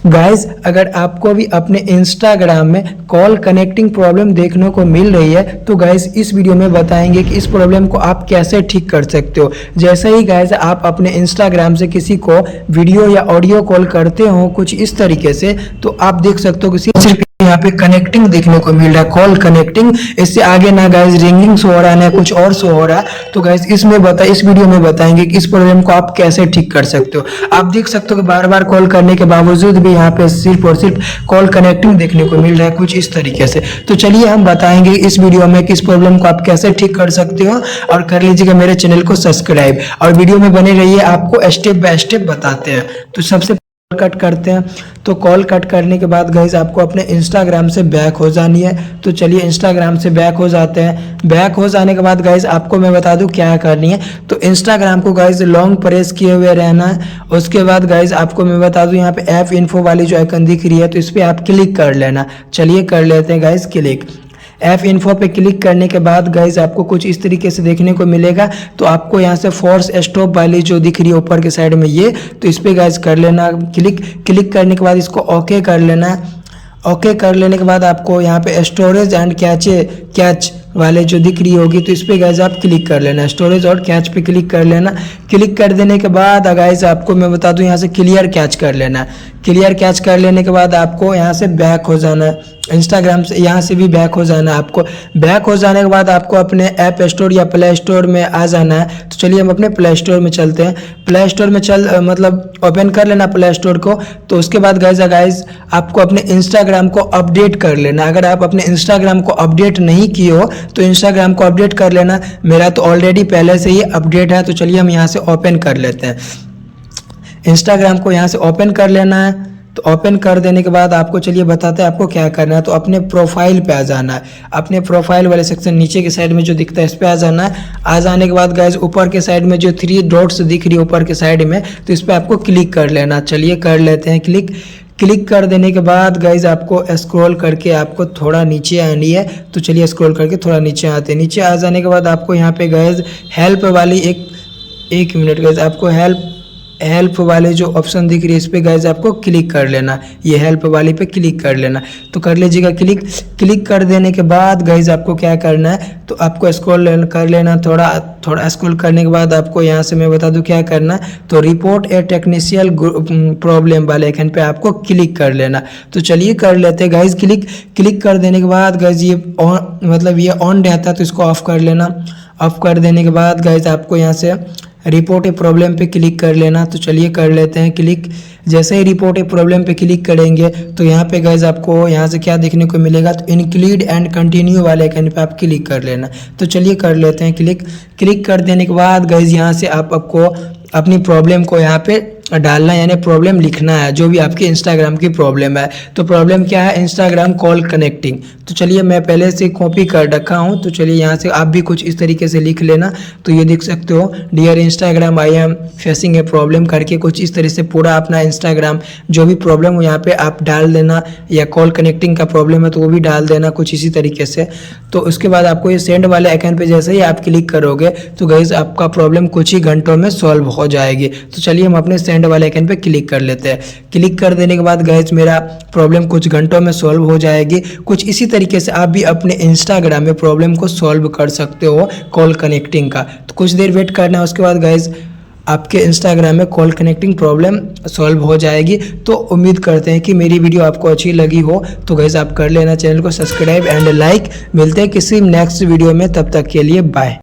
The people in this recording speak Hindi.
गाइज अगर आपको भी अपने इंस्टाग्राम में कॉल कनेक्टिंग प्रॉब्लम देखने को मिल रही है तो गाइज इस वीडियो में बताएंगे कि इस प्रॉब्लम को आप कैसे ठीक कर सकते हो। जैसे ही गाइज आप अपने इंस्टाग्राम से किसी को वीडियो या ऑडियो कॉल करते हो कुछ इस तरीके से, तो आप देख सकते हो कि सिर्फ यहाँ पे कनेक्टिंग देखने को मिल रहा है, कॉल कनेक्टिंग। इससे आगे ना गाइज रिंगिंग शो हो रहा है ना कुछ और शो हो रहा है। तो गाइज इस वीडियो में बताएंगे कि इस प्रॉब्लम को आप कैसे ठीक कर सकते हो। आप देख सकते हो कि बार बार कॉल करने के बावजूद भी यहाँ पे सिर्फ और सिर्फ कॉल कनेक्टिंग देखने को मिल रहा है कुछ इस तरीके से। तो चलिए हम बताएंगे इस वीडियो में कि इस प्रॉब्लम को आप कैसे ठीक कर सकते हो, और कर लीजिएगा मेरे चैनल को सब्सक्राइब और वीडियो में बने रहिए, आपको स्टेप बाय स्टेप बताते हैं। तो सबसे कट करते हैं। तो कॉल कट करने के बाद गाइज आपको अपने इंस्टाग्राम से बैक हो जानी है। तो चलिए इंस्टाग्राम से बैक हो जाते हैं। बैक हो जाने के बाद गाइज आपको मैं बता दूं क्या करनी है। तो इंस्टाग्राम को गाइज लॉन्ग प्रेस किए हुए रहना है। उसके बाद गाइज आपको मैं बता दूं यहाँ पे ऐप इन्फो वाली जो आइकन दिख रही है तो इस पर आप क्लिक कर लेना। चलिए कर लेते हैं गाइज क्लिक। ऐप इन्फो पे क्लिक करने के बाद गाइज आपको कुछ इस तरीके से देखने को मिलेगा। तो आपको यहाँ से फोर्स स्टॉप वाली जो दिख रही है ऊपर के साइड में ये, तो इस पे गाइज कर लेना क्लिक। क्लिक करने के बाद इसको ओके कर लेना है। ओके कर लेने के बाद आपको यहाँ पे स्टोरेज एंड कैच वाले जो दिख रही होगी तो इस पे गाइज आप क्लिक कर लेना। स्टोरेज और कैच पे क्लिक कर लेना। क्लिक कर देने के बाद गाइज आपको मैं बता दूं यहाँ से क्लियर कैच कर लेना। क्लियर कैच कर लेने के बाद आपको यहाँ से बैक हो जाना है। इंस्टाग्राम से यहाँ से भी बैक हो जाना है। आपको बैक हो जाने के बाद आपको अपने ऐप स्टोर या प्ले स्टोर में आ जाना है। तो चलिए हम अपने प्ले स्टोर में चलते हैं। प्ले स्टोर में मतलब ओपन कर लेना प्ले स्टोर को। तो उसके बाद गाइज आपको अपने इंस्टाग्राम को अपडेट कर लेना। अगर आप अपने इंस्टाग्राम को अपडेट नहीं किए हो तो इंस्टाग्राम को अपडेट कर लेना। मेरा तो ऑलरेडी पहले से ही अपडेट है। तो चलिए हम यहाँ से ओपन कर लेते हैं। इंस्टाग्राम को यहाँ से ओपन कर लेना है। तो ओपन कर देने के बाद आपको चलिए बताते हैं आपको क्या करना है। तो अपने प्रोफाइल पे आ जाना है। अपने प्रोफाइल वाले सेक्शन नीचे की साइड में जो दिखता है इस पे आ जाना है। आ जाने के बाद गाइज ऊपर के साइड में जो 3 डॉट्स दिख रही है ऊपर के साइड में, तो इस पे आपको क्लिक कर लेना। चलिए कर लेते हैं क्लिक। क्लिक कर देने के बाद गाइज आपको स्क्रॉल करके आपको थोड़ा नीचे आनी है। तो चलिए स्क्रॉल करके थोड़ा नीचे आते हैं। नीचे आ जाने के बाद आपको यहाँ पे गाइज हेल्प वाली एक मिनट गाइज आपको हेल्प वाले जो ऑप्शन दिख रही है इस पे गाइज आपको क्लिक कर लेना। ये हेल्प वाली पे क्लिक कर लेना। तो कर लीजिएगा क्लिक। क्लिक कर देने के बाद गाइज आपको क्या करना है, तो आपको स्क्रॉल कर लेना। थोड़ा स्क्रॉल करने के बाद आपको यहाँ से मैं बता दूं क्या करना है। तो रिपोर्ट ए टेक्निशियल प्रॉब्लम वाले आइकन पे आपको क्लिक कर लेना। तो चलिए कर लेते हैं गाइज क्लिक। क्लिक कर देने के बाद गाइज ये ये ऑन रहता है तो इसको ऑफ कर लेना। ऑफ कर देने के बाद गाइज आपको यहाँ से रिपोर्ट ए प्रॉब्लम पे क्लिक कर लेना। तो चलिए कर लेते हैं क्लिक। जैसे ही रिपोर्ट ए प्रॉब्लम पे क्लिक करेंगे तो यहाँ पे गाइज आपको यहाँ से क्या देखने को मिलेगा, तो इंक्लूड एंड कंटिन्यू वाले आइकन पे आप क्लिक कर लेना। तो चलिए कर लेते हैं क्लिक। क्लिक कर देने के बाद गाइज यहाँ से आपको अपनी प्रॉब्लम को यहाँ पे डालना, यानी प्रॉब्लम लिखना है जो भी आपके इंस्टाग्राम की प्रॉब्लम है। तो प्रॉब्लम क्या है, इंस्टाग्राम कॉल कनेक्टिंग। तो चलिए मैं पहले से कॉपी कर रखा हूँ। तो चलिए यहाँ से आप भी कुछ इस तरीके से लिख लेना। तो ये देख सकते हो, dear Instagram I am facing a problem करके कुछ इस तरह से पूरा अपना इंस्टाग्राम जो भी प्रॉब्लम हो यहाँ पे आप डाल देना, या कॉल कनेक्टिंग का प्रॉब्लम है तो वो भी डाल देना कुछ इसी तरीके से। तो उसके बाद आपको ये सेंड वाले आइकन पे जैसे ही आप क्लिक करोगे तो गाइस आपका प्रॉब्लम कुछ ही घंटों में सॉल्व हो जाएगी। तो चलिए हम अपने सेंड वाले आइकन पे क्लिक कर लेते हैं। क्लिक कर देने के बाद गाइस मेरा प्रॉब्लम कुछ घंटों में सॉल्व हो जाएगी। कुछ इसी तरीके से आप भी अपने इंस्टाग्राम में प्रॉब्लम को सॉल्व कर सकते हो कॉल कनेक्टिंग का। तो कुछ देर वेट करना है, उसके बाद गाइस आपके इंस्टाग्राम में कॉल कनेक्टिंग प्रॉब्लम सॉल्व हो जाएगी। तो उम्मीद करते हैं कि मेरी वीडियो आपको अच्छी लगी हो। तो गाइस आप कर लेना चैनल को सब्सक्राइब एंड लाइक। मिलते हैं किसी नेक्स्ट वीडियो में, तब तक के लिए बाय।